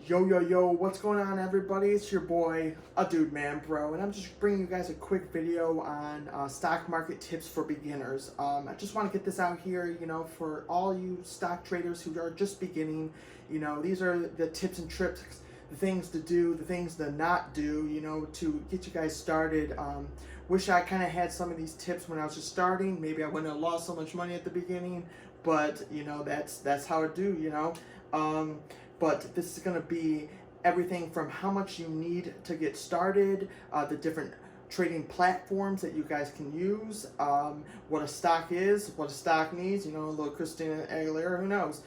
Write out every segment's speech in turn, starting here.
Yo, yo, yo, what's going on, everybody? It's your boy, a dude man, bro, and I'm just bringing you guys a quick video on stock market tips for beginners. I just want to get this out here, for all you stock traders who are just beginning. These are the tips and tricks, the things to do, the things to not do, to get you guys started. Wish I kind of had some of these tips when I was just starting. Maybe I wouldn't have lost so much money at the beginning, but that's how it do. Um, but this is going to be everything from how much you need to get started, the different trading platforms that you guys can use, what a stock is, what a stock needs, a little Christina Aguilera, who knows,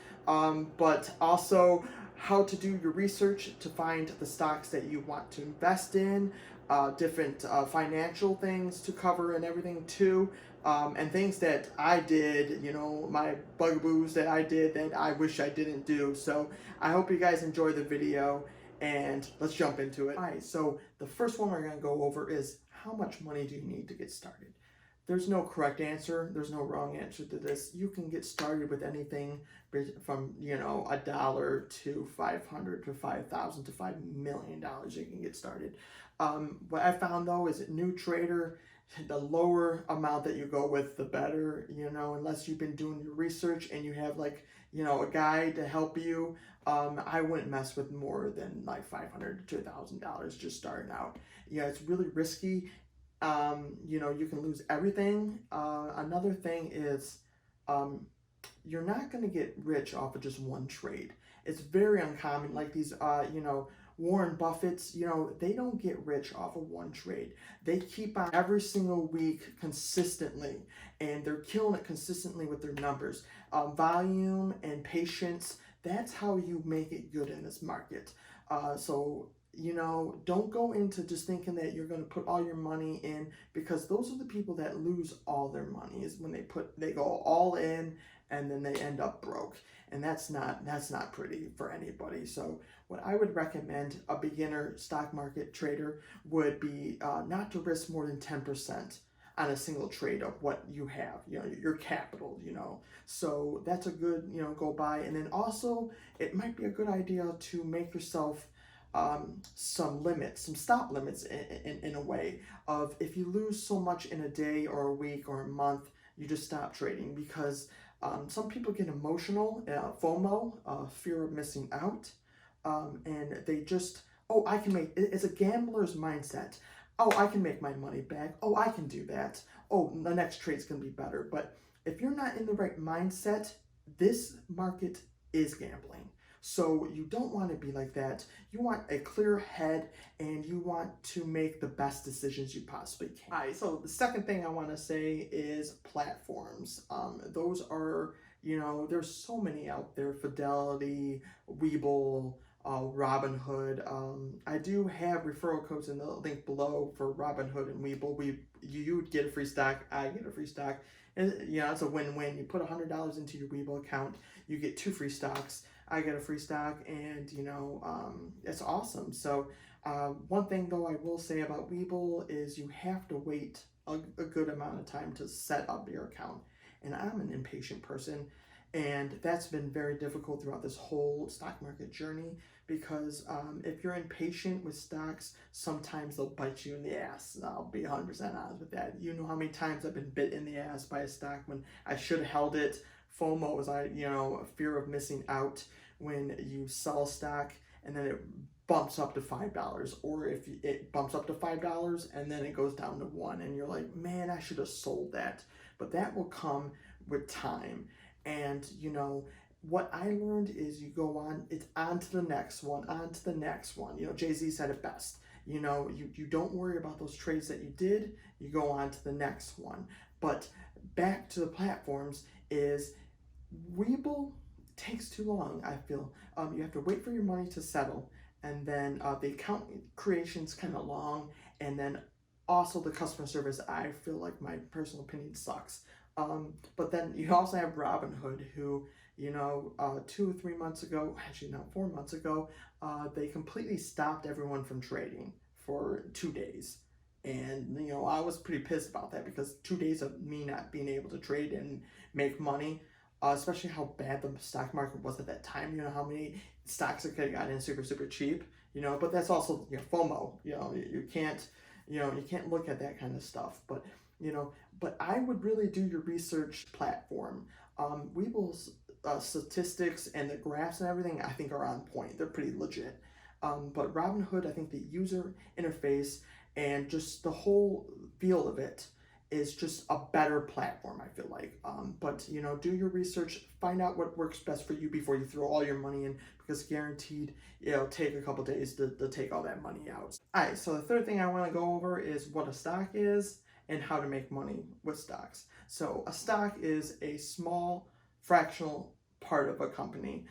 but also how to do your research to find the stocks that you want to invest in, different financial things to cover and everything too. And things that I did, my bugaboos that I did that I wish I didn't do. So I hope you guys enjoy the video and let's jump into it. All right, so the first one we're gonna go over is how much money do you need to get started? There's no correct answer. There's no wrong answer to this. You can get started with anything from, $1 to 500 to 5,000 to $5 million. You can get started. What I found though is a new trader, the lower amount that you go with, the better, unless you've been doing your research and you have a guide to help you. I wouldn't mess with more than like $500 to $1,000 just starting out. It's really risky. You can lose everything. Another thing is, you're not going to get rich off of just one trade. It's very uncommon. Like these, Warren Buffett's, they don't get rich off of one trade. They keep on every single week consistently, and they're killing it consistently with their numbers. Volume and patience, that's how you make it good in this market. So don't go into just thinking that you're going to put all your money in, because those are the people that lose all their money, is when they go all in and then they end up broke. And that's not pretty for anybody. So what I would recommend a beginner stock market trader would be not to risk more than 10% on a single trade of what you have, your capital, So that's a good, go by. And then also it might be a good idea to make yourself some limits, some stop limits in a way of, if you lose so much in a day or a week or a month, you just stop trading, because some people get emotional, FOMO, fear of missing out, and they just, it's a gambler's mindset. Oh, I can make my money back. Oh, I can do that. Oh, the next trade's going to be better. But if you're not in the right mindset, this market is gambling. So you don't want to be like that. You want a clear head and you want to make the best decisions you possibly can. All right, so the second thing I want to say is platforms. Those are, there's so many out there: Fidelity, Webull, Robinhood. I do have referral codes in the link below for Robinhood and Webull. You would get a free stock, I get a free stock. And, it's a win-win. You put $100 into your Webull account, you get 2 free stocks. I get a free stock, and it's awesome. So one thing though I will say about Webull is you have to wait a good amount of time to set up your account. And I'm an impatient person, and that's been very difficult throughout this whole stock market journey, because if you're impatient with stocks, sometimes they'll bite you in the ass. I'll be 100% honest with that. You know how many times I've been bit in the ass by a stock when I should have held it. FOMO is, a fear of missing out, when you sell stock and then it bumps up to $5, or if it bumps up to $5 and then it goes down to 1, and you're like, man, I should have sold that. But that will come with time. And what I learned is you go on, it's on to the next one, on to the next one. Jay-Z said it best. You don't worry about those trades that you did, you go on to the next one. But back to the platforms is, Webull takes too long, I feel. You have to wait for your money to settle, and then the account creation's kind of long, and then also the customer service, I feel like, my personal opinion, sucks. But then you also have Robinhood, who 2 or 3 months ago, actually no, 4 months ago, they completely stopped everyone from trading for 2 days. And I was pretty pissed about that, because 2 days of me not being able to trade and make money, especially how bad the stock market was at that time. You know how many stocks that could have gotten in super cheap. You know, but that's also, you know, FOMO. You know, you can't, you know, you can't look at that kind of stuff. But you know, but I would really do your research platform. Weeble's statistics and the graphs and everything, I think, are on point. They're pretty legit. But Robinhood, I think the user interface and just the whole feel of it is just a better platform, I feel like. But you know, do your research, find out what works best for you before you throw all your money in, because guaranteed it'll take a couple days to take all that money out. All right, so the third thing I want to go over is what a stock is and how to make money with stocks. So a stock is a small fractional part of a company.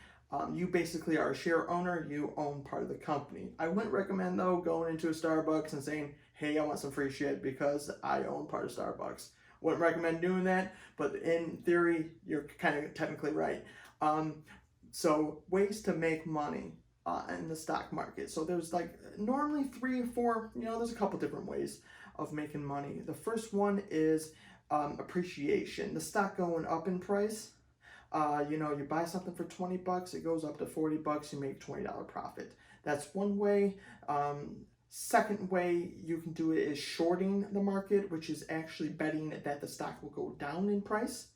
You basically are a share owner, you own part of the company. I wouldn't recommend, though, going into a Starbucks and saying, hey, I want some free shit because I own part of Starbucks. Wouldn't recommend doing that, but in theory, you're kind of technically right. So ways to make money in the stock market. So there's like normally 3 or 4, you know, there's a couple different ways of making money. The first one is appreciation. The stock going up in price. You know, you buy something for 20 bucks, it goes up to 40 bucks, you make $20 profit. That's one way. Second way you can do it is shorting the market, which is actually betting that the stock will go down in price.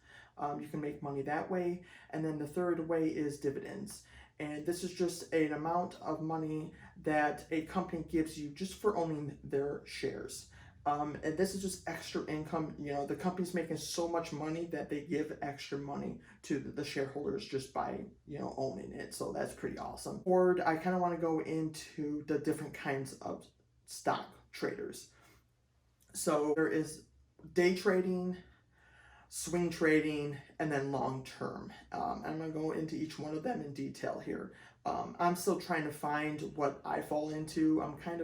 You can make money that way. And then the third way is dividends. And this is just an amount of money that a company gives you just for owning their shares. And this is just extra income. You know, the company's making so much money that they give extra money to the shareholders just by, you know, owning it. So that's pretty awesome. Forward, I kind of want to go into the different kinds of stock traders. So there is day trading, swing trading, and then long term. I'm going to go into each one of them in detail here. I'm still trying to find what I fall into.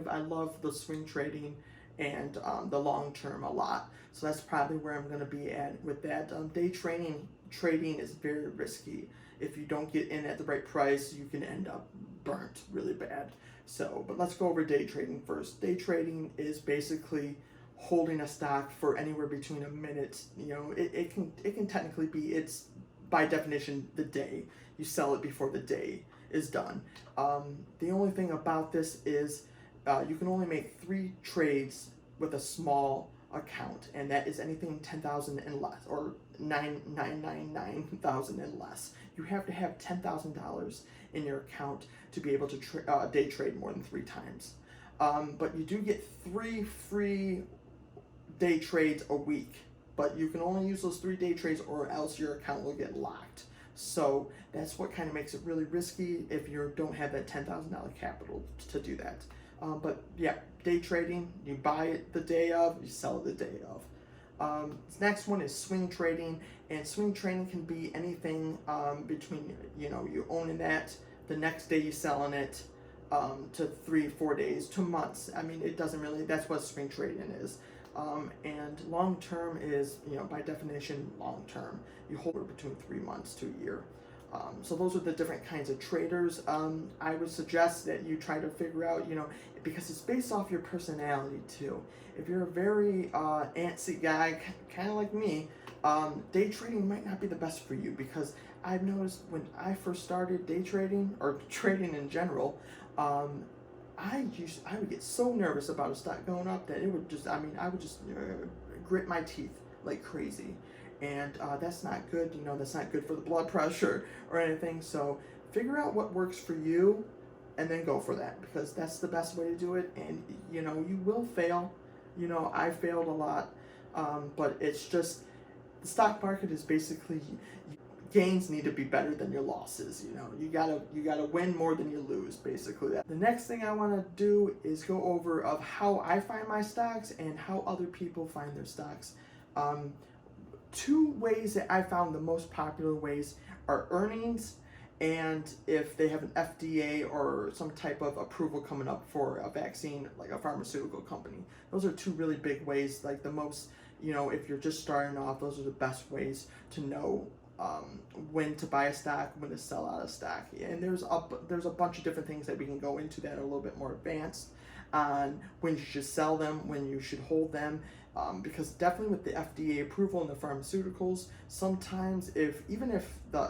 I love the swing trading and the long term a lot. So that's probably where I'm going to be at with that. Day trading is very risky. If you don't get in at the right price, you can end up burnt really bad. So, but let's go over day trading first. Day trading is basically holding a stock for anywhere between a minute. You know, it can technically be, it's by definition the day. You sell it before the day is done. The only thing about this is you can only make 3 trades with a small account, and that is anything 10,000 and less, or 999,000 and less. You have to have $10,000 in your account to be able to day trade more than 3 times. But you do get 3 free day trades a week, but you can only use those 3 day trades or else your account will get locked. So that's what kind of makes it really risky if you don't have that $10,000 capital to do that. But yeah, day trading, you buy it the day of, you sell it the day of. Next one is swing trading, and swing trading can be anything between, you know, you owning that, the next day you selling it, to 3-4 days to months. I mean, it doesn't really, that's what swing trading is. And long term is, you know, by definition, long term. You hold it between 3 months to a year. So those are the different kinds of traders. I would suggest that you try to figure out, you know, because it's based off your personality too. If you're a very antsy guy, kind of like me, day trading might not be the best for you, because I've noticed when I first started day trading, or trading in general, I would get so nervous about a stock going up that it would just, I would just grit my teeth like crazy. And that's not good, you know, that's not good for the blood pressure or anything. So figure out what works for you and then go for that, because that's the best way to do it. And, you know, you will fail. You know, I failed a lot, but it's just, the stock market is basically, gains need to be better than your losses. You know, you gotta win more than you lose, basically. The next thing I want to do is go over of how I find my stocks and how other people find their stocks. 2 ways that I found the most popular ways are earnings, and if they have an FDA or some type of approval coming up for a vaccine, like a pharmaceutical company. Those are 2 really big ways, like the most, you know, if you're just starting off, those are the best ways to know when to buy a stock, when to sell out a stock, and there's a bunch of different things that we can go into that are a little bit more advanced on when you should sell them, when you should hold them, because definitely with the FDA approval in the pharmaceuticals, sometimes even if the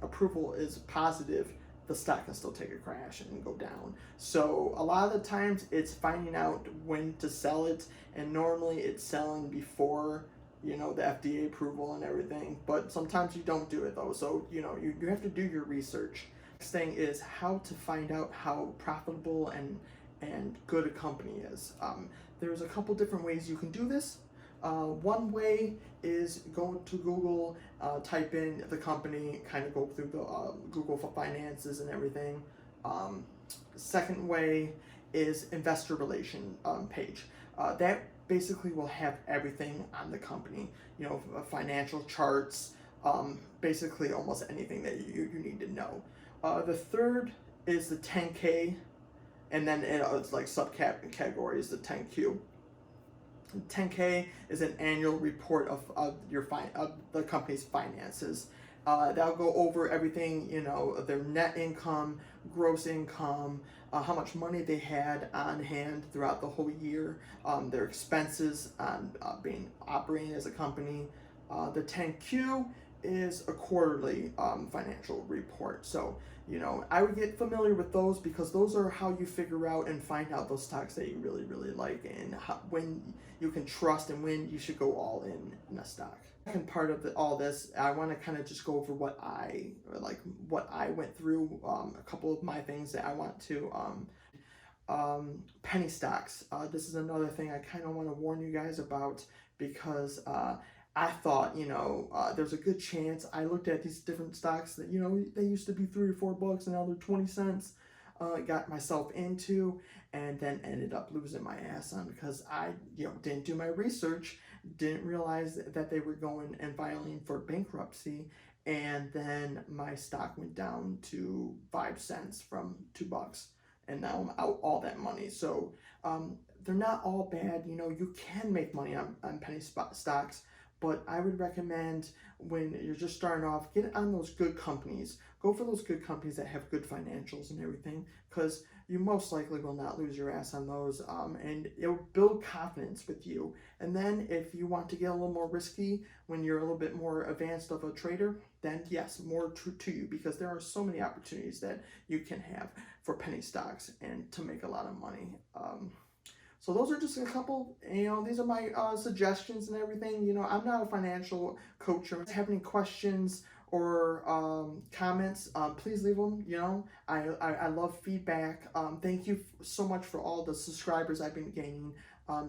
approval is positive, the stock can still take a crash and go down. So a lot of the times it's finding out when to sell it, and normally it's selling before the FDA approval and everything, but sometimes you don't do it though, so you have to do your research. Next thing is how to find out how profitable and good a company is. There's a couple different ways you can do this. One way is go to Google, type in the company, kind of go through the Google for finances and everything. Second way is investor relation page. That basically will have everything on the company, financial charts, basically almost anything that you need to know. The third is the 10K, and then it's like subcategories, the 10Q. 10K is an annual report of the company's finances. That'll go over everything, their net income, gross income, how much money they had on hand throughout the whole year, their expenses on operating as a company. The 10Q is a quarterly financial report. So, I would get familiar with those, because those are how you figure out and find out those stocks that you really, really like, and when you can trust and when you should go all in a stock. Second part of all this, I want to kind of just go over what I went through, a couple of my things that I want to penny stocks. This is another thing I kind of want to warn you guys about, because I thought, there's a good chance. I looked at these different stocks that, they used to be $3 or $4, and now they're 20 cents. Got myself into, and then ended up losing my ass on, because I, didn't do my research, didn't realize that they were going and filing for bankruptcy, and then my stock went down to 5 cents from $2, and now I'm out all that money. So they're not all bad. You can make money on penny stocks. But I would recommend, when you're just starting off, get on those good companies. Go for those good companies that have good financials and everything, because you most likely will not lose your ass on those, and it'll build confidence with you. And then if you want to get a little more risky when you're a little bit more advanced of a trader, then yes, more true to you, because there are so many opportunities that you can have for penny stocks and to make a lot of money. So those are just a couple, these are my suggestions and everything. I'm not a financial coach. If you have any questions or comments, please leave them. I love feedback. Thank you so much for all the subscribers I've been gaining.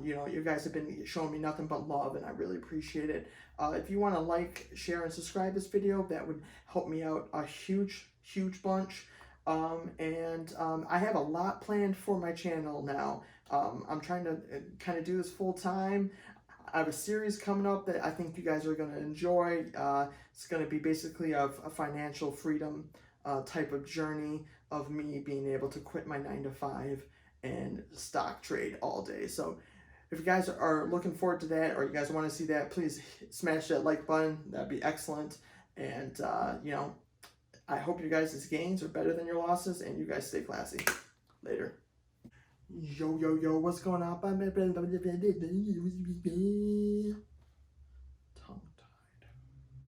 You guys have been showing me nothing but love, and I really appreciate it. If you want to like, share, and subscribe this video, that would help me out a huge bunch. I have a lot planned for my channel now. I'm trying to kind of do this full time. I have a series coming up that I think you guys are going to enjoy. It's going to be basically a financial freedom type of journey of me being able to quit my 9-to-5 and stock trade all day. So if you guys are looking forward to that, or you guys want to see that, please smash that like button. That'd be excellent. And I hope you guys' gains are better than your losses, and you guys stay classy. Later. Yo, what's going on?